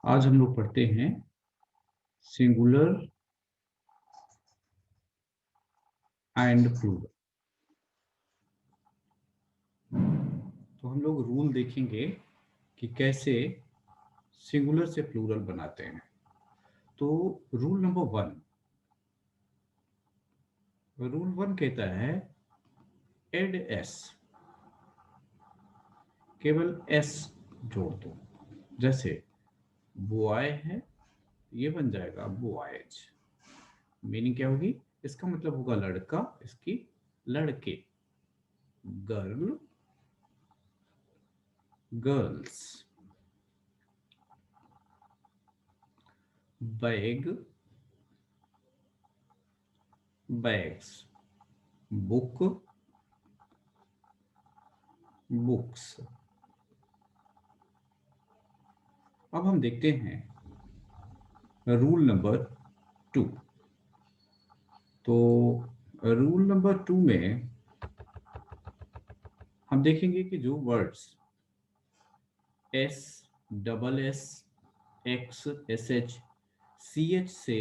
आज हम लोग पढ़ते हैं सिंगुलर एंड प्लूरल। तो हम लोग रूल देखेंगे कि कैसे सिंगुलर से प्लूरल बनाते हैं। तो रूल नंबर 1 कहता है एड एस, केवल एस जोड़ दो। जैसे बॉय है, ये बन जाएगा बॉयज। मीनिंग क्या होगी? इसका मतलब होगा लड़का, इसकी लड़के। Girl, girls. Bag, bags. Book, books. अब हम देखते हैं रूल नंबर 2। तो रूल नंबर 2 में हम देखेंगे कि जो words S, double S, X, S H, C H से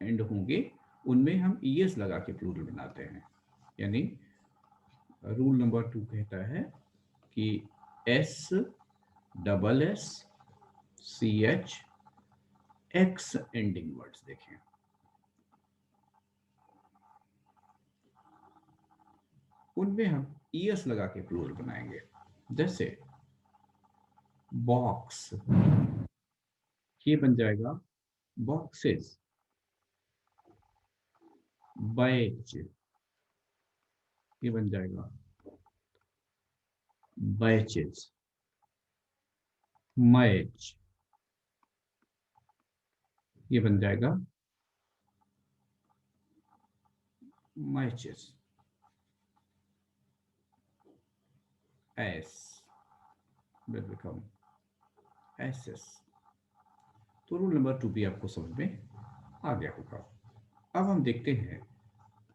एंड होंगे, उनमें हम ई एस लगा के प्लूरल बनाते हैं। यानी रूल नंबर 2 कहता है कि S, double S, C H, X ending words देखें, उनमें हम ई एस लगा के प्लूरल बनाएंगे। जैसे बॉक्स, ये बन जाएगा बॉक्सेस। बैच, ये बन जाएगा बैचेस। मैच, ये बन जाएगा matches. S will become SS. तो रूल नंबर 2 भी आपको समझ में आ गया होगा। अब हम देखते हैं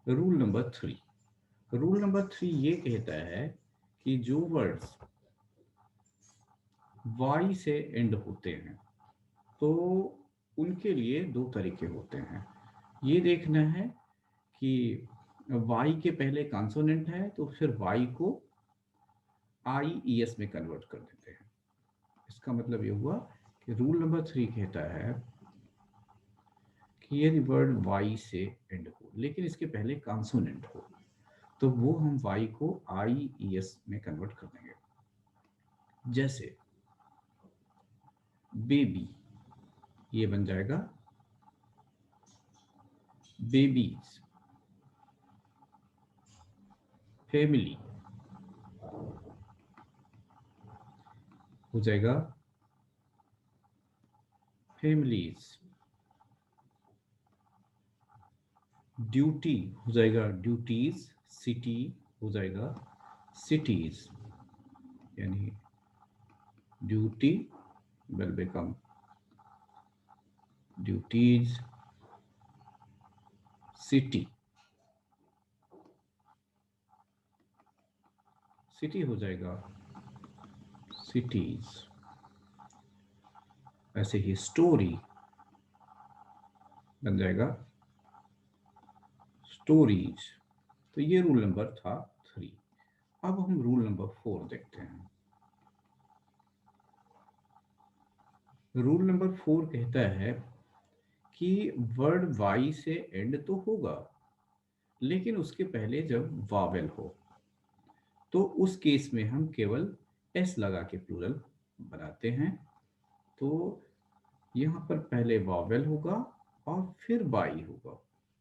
रूल नंबर 3। रूल नंबर 3 ये कहता है कि जो वर्ड्स वाई से एंड होते हैं, तो उनके लिए दो तरीके होते हैं। ये देखना है कि वाई के पहले कॉन्सोनेंट है, तो फिर वाई को आई ई एस में कन्वर्ट कर देते हैं। इसका मतलब ये हुआ कि रूल नंबर 3 कहता है कि यदि वर्ड वाई से एंड हो लेकिन इसके पहले कॉन्सोनेंट हो, तो वो हम वाई को आई ई एस में कन्वर्ट कर देंगे। जैसे बेबी, ये बन जाएगा बेबीज। फैमिली हो जाएगा फैमिलीज। ड्यूटी हो जाएगा ड्यूटीज। सिटी हो जाएगा सिटीज। यानी duty will become duties, city. City हो जाएगा सिटीज। ऐसे ही स्टोरी बन जाएगा स्टोरीज। तो ये रूल नंबर था 3। अब हम रूल नंबर 4 देखते हैं। रूल नंबर 4 कहता है कि वर्ड वाई से एंड तो होगा, लेकिन उसके पहले जब वावेल हो, तो उस केस में हम केवल एस लगा के प्लूरल बनाते हैं। तो यहाँ पर पहले वावेल होगा और फिर वाई होगा,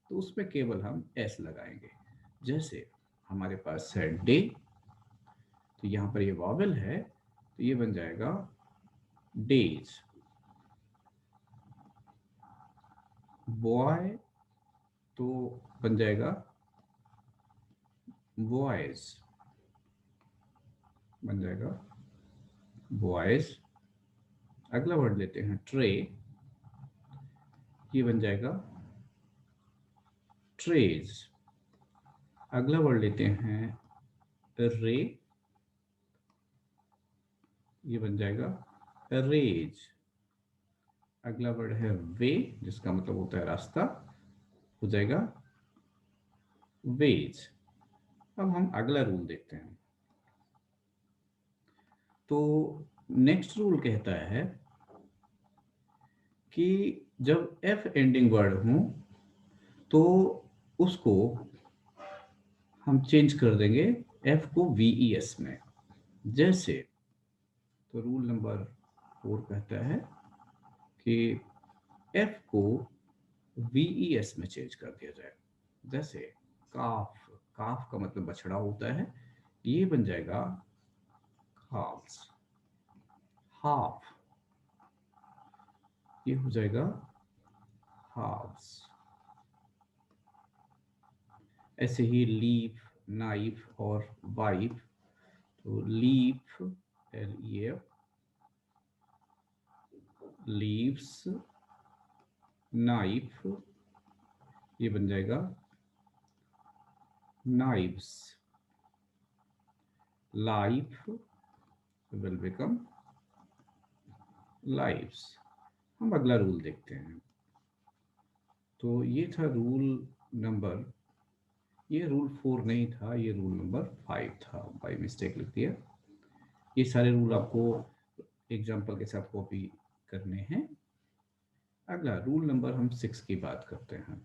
तो उसमें केवल हम एस लगाएंगे। जैसे हमारे पास है डे, तो यहाँ पर ये वावेल है, तो ये बन जाएगा डेज। बॉय, तो बन जाएगा बॉयज, बन जाएगा बॉयज। अगला वर्ड लेते हैं ट्रे, ये बन जाएगा ट्रेज। अगला वर्ड लेते हैं रे, ये बन जाएगा रेज। अगला वर्ड है वे, जिसका मतलब होता है रास्ता, हो जाएगा वेज। अब हम अगला रूल देखते हैं। तो नेक्स्ट रूल कहता है कि जब एफ एंडिंग वर्ड हो तो उसको हम चेंज कर देंगे एफ को वीईएस में। जैसे, तो रूल नंबर 4 कहता है कि एफ को वीईएस में चेंज कर दिया जाए। जैसे काफ, काफ का मतलब बछड़ा होता है, ये बन जाएगा काफ्स। हाफ, ये हो जाएगा हाफ्स। ऐसे ही लीफ, नाइफ और वाइफ, तो लीफ, LEF, लीव्स, नाइफ, ये बन जाएगा knives. Life will become lives. हम अगला रूल देखते हैं। तो ये था रूल नंबर, ये रूल 4 नहीं था, ये रूल नंबर 5 था, बाई मिस्टेक लिख दिया। ये सारे रूल आपको एग्जाम्पल के साथ कॉपी करने हैं। अगला रूल नंबर हम 6 की बात करते हैं।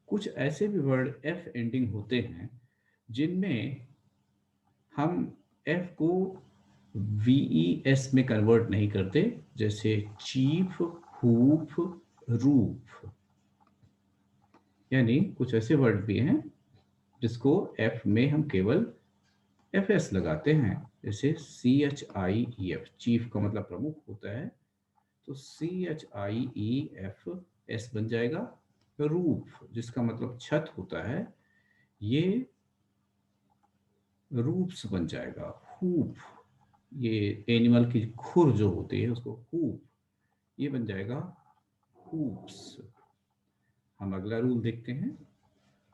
कुछ ऐसे भी वर्ड एफ एंडिंग होते हैं जिनमें हम एफ को वीईएस में कन्वर्ट नहीं करते, जैसे चीफ, हुप, रूफ। यानी कुछ ऐसे वर्ड भी हैं जिसको एफ में हम केवल एफ एस लगाते हैं, जैसे CHIEF, चीफ का मतलब प्रमुख होता है, तो CHIEF एस बन जाएगा। रूफ, जिसका मतलब छत होता है, ये रूप्स बन जाएगा। हूप, ये एनिमल की खुर जो होती है उसको हूप, ये बन जाएगा हूप्स। हम अगला रूल देखते हैं,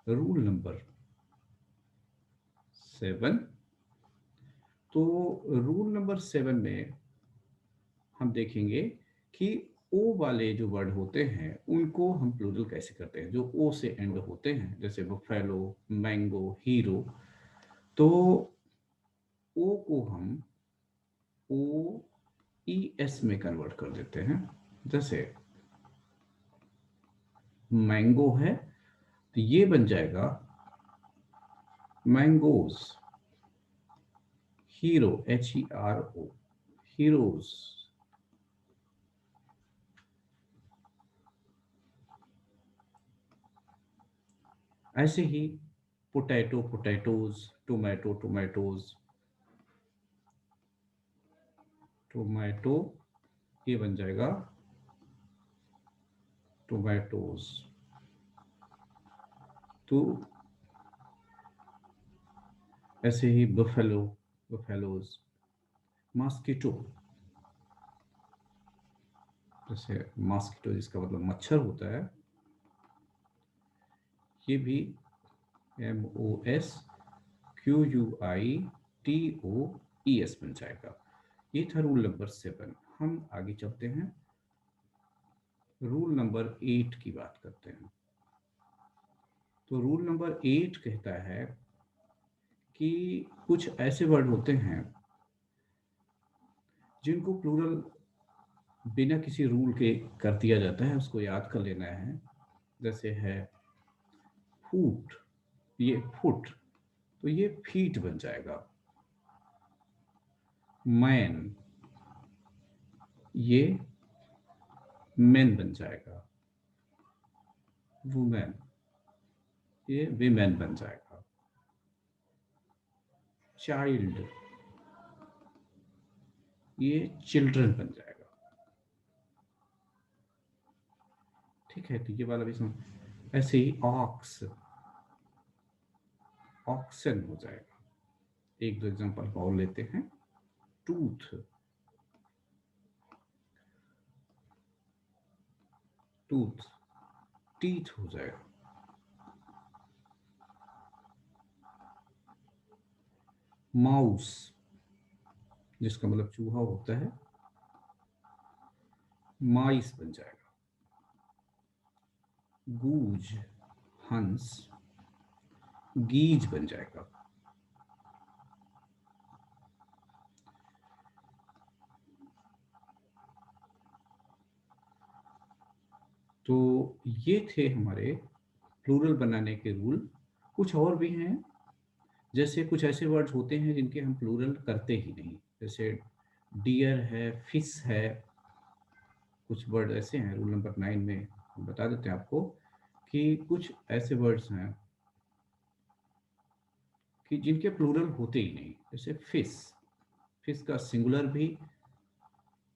रूल नंबर 7। तो रूल नंबर 7 में हम देखेंगे कि ओ वाले जो वर्ड होते हैं उनको हम प्लूरल कैसे करते हैं, जो ओ से एंड होते हैं, जैसे बफेलो, मैंगो, हीरो। तो ओ को हम OES में कन्वर्ट कर देते हैं। जैसे मैंगो है, तो ये बन जाएगा मैंगोज। Hero, HERO, heroes. ऐसे ही potato, potatoes, tomato, tomatoes, tomato, ये बन जाएगा टोमेटोज। तो ऐसे ही बफेलो, बफेलोज, मॉस्किटो, जैसे मॉस्किटो जिसका मतलब मच्छर होता है, ये भी MOSQUITOES बन जाएगा। ये था रूल नंबर 7। हम आगे चलते हैं, रूल नंबर 8 की बात करते हैं। तो रूल नंबर 8 कहता है कि कुछ ऐसे वर्ड होते हैं जिनको प्लूरल बिना किसी रूल के कर दिया जाता है, उसको याद कर लेना है। जैसे है फूट, ये फुट, तो ये फीट बन जाएगा। मैन, ये मैन बन जाएगा। वुमेन, ये विमेन बन जाएगा। चाइल्ड, ये चिल्ड्रन बन जाएगा। ठीक है, तो ये वाला भी समझ। ऐसे ही ऑक्स, ऑक्सन हो जाएगा। एक दो एग्जांपल और लेते हैं। टूथ, टूथ, टीथ हो जाएगा। माउस, जिसका मतलब चूहा होता है, माइस बन जाएगा। गूज, हंस, गीज बन जाएगा। तो ये थे हमारे प्लूरल बनाने के रूल। कुछ और भी हैं, जैसे कुछ ऐसे वर्ड्स होते हैं जिनके हम प्लूरल करते ही नहीं, जैसे डियर है, फिश है। कुछ वर्ड ऐसे हैं, रूल नंबर 9 में हम बता देते हैं आपको कि कुछ ऐसे वर्ड्स हैं कि जिनके प्लूरल होते ही नहीं, जैसे फिश। फिश का सिंगुलर भी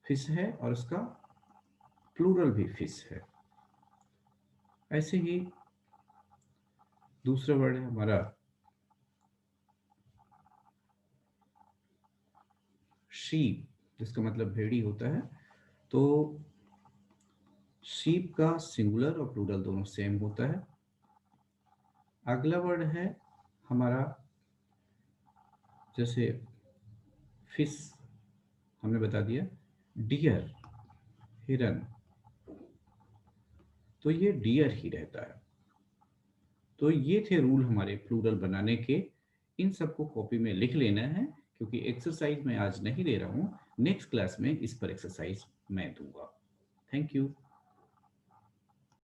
फिश है और उसका प्लूरल भी फिश है। ऐसे ही दूसरा वर्ड है हमारा शीप, जिसका मतलब भेड़ी होता है। तो शीप का सिंगुलर और प्लूरल दोनों सेम होता है। अगला वर्ड है हमारा, जैसे फिश हमने बता दिया, डियर, हिरन, तो ये डियर ही रहता है। तो ये थे रूल हमारे प्लूरल बनाने के। इन सबको कॉपी में लिख लेना है, क्योंकि एक्सरसाइज मैं आज नहीं दे रहा हूँ, नेक्स्ट क्लास में इस पर एक्सरसाइज मैं दूंगा। Thank you.